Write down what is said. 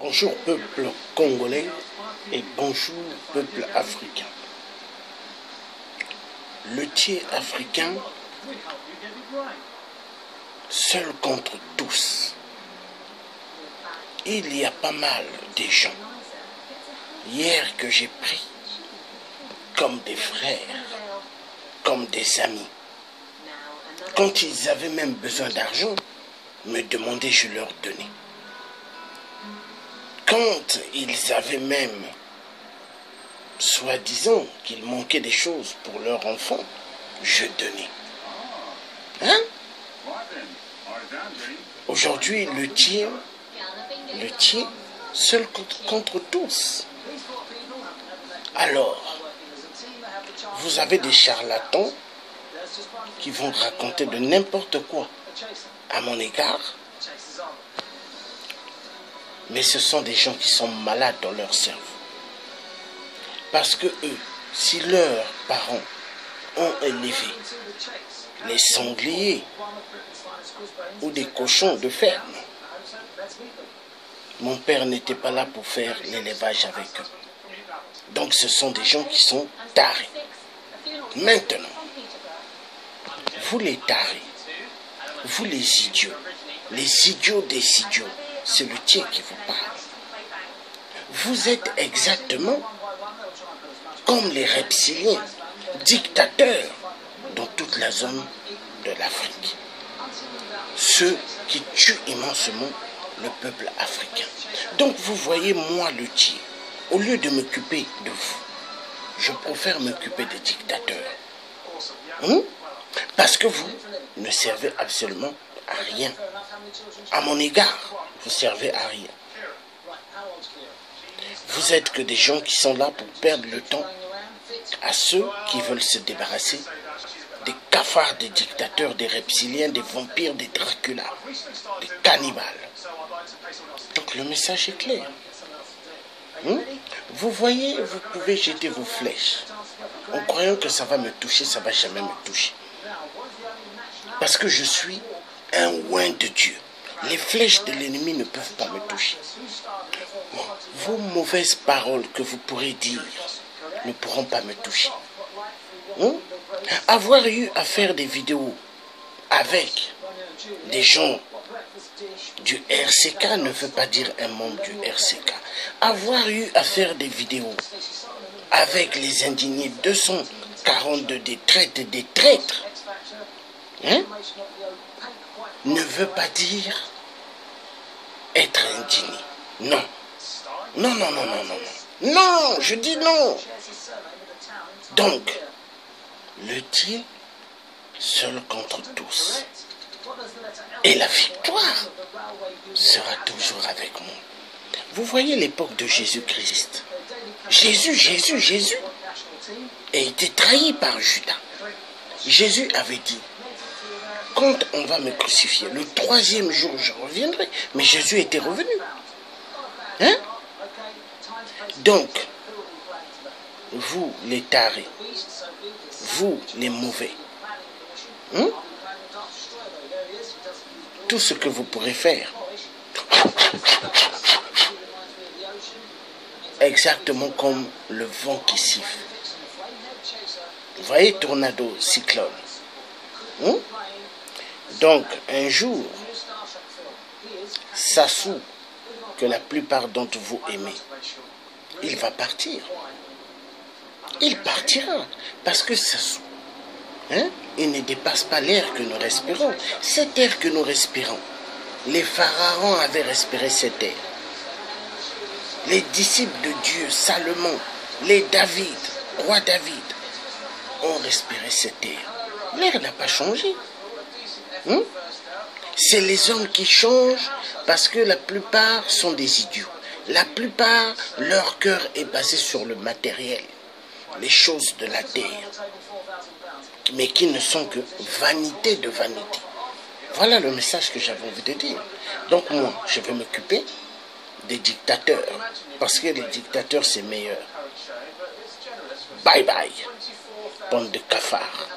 Bonjour peuple congolais et bonjour peuple africain. Le tiers africain, seul contre tous. Il y a pas mal de gens hier que j'ai pris comme des frères, comme des amis. Quand ils avaient même besoin d'argent, me demandaient, je leur donnais. Quand ils avaient même, soi-disant, qu'il manquait des choses pour leur enfant, je donnais. Hein? Aujourd'hui, le tiers, seul contre tous. Alors, vous avez des charlatans qui vont raconter de n'importe quoi à mon égard. Mais ce sont des gens qui sont malades dans leur cerveau. Parce que eux, si leurs parents ont élevé les sangliers ou des cochons de ferme, mon père n'était pas là pour faire l'élevage avec eux. Donc ce sont des gens qui sont tarés. Maintenant, vous les tarés, vous les idiots des idiots, c'est le tiers qui vous parle. Vous êtes exactement comme les reptiliens, dictateurs dans toute la zone de l'Afrique. Ceux qui tuent immensement le peuple africain. Donc vous voyez, moi le tiers, au lieu de m'occuper de vous, je préfère m'occuper des dictateurs. Parce que vous ne servez absolument à rien. À mon égard, vous servez à rien. Vous êtes que des gens qui sont là pour perdre le temps à ceux qui veulent se débarrasser des cafards, des dictateurs, des reptiliens, des vampires, des Dracula, des cannibales. Donc le message est clair. Vous voyez, vous pouvez jeter vos flèches en croyant que ça va me toucher, ça ne va jamais me toucher. Parce que je suis un oint de Dieu. Les flèches de l'ennemi ne peuvent pas me toucher. Vos mauvaises paroles que vous pourrez dire ne pourront pas me toucher. Avoir eu à faire des vidéos avec des gens du RCK ne veut pas dire un membre du RCK. Avoir eu à faire des vidéos avec les indignés 242 des traîtres, ne veut pas dire être indigné. Non. Non, non, non, non, non. Non, je dis non. Donc, le tiers seul contre tous. Et la victoire sera toujours avec moi. Vous voyez l'époque de Jésus-Christ. Jésus a été trahi par Judas. Jésus avait dit, quand on va me crucifier, le 3e jour je reviendrai. Mais Jésus était revenu. Donc, vous les tarés, vous les mauvais, tout ce que vous pourrez faire, exactement comme le vent qui siffle. Vous voyez, tornado, cyclone. Donc, un jour, Sassou, que la plupart d'entre vous aimez, il va partir. Il partira. Parce que Sassou, il ne dépasse pas l'air que nous respirons. Cet air que nous respirons, les pharaons avaient respiré cet air. Les disciples de Dieu, Salomon, les David, roi David, ont respiré cet air. L'air n'a pas changé. C'est les hommes qui changent parce que la plupart sont des idiots. La plupart, leur cœur est basé sur le matériel, les choses de la terre, mais qui ne sont que vanité de vanité. Voilà le message que j'avais envie de dire. Donc moi, je vais m'occuper des dictateurs, parce que les dictateurs, c'est meilleur. Bye bye, bande de cafards.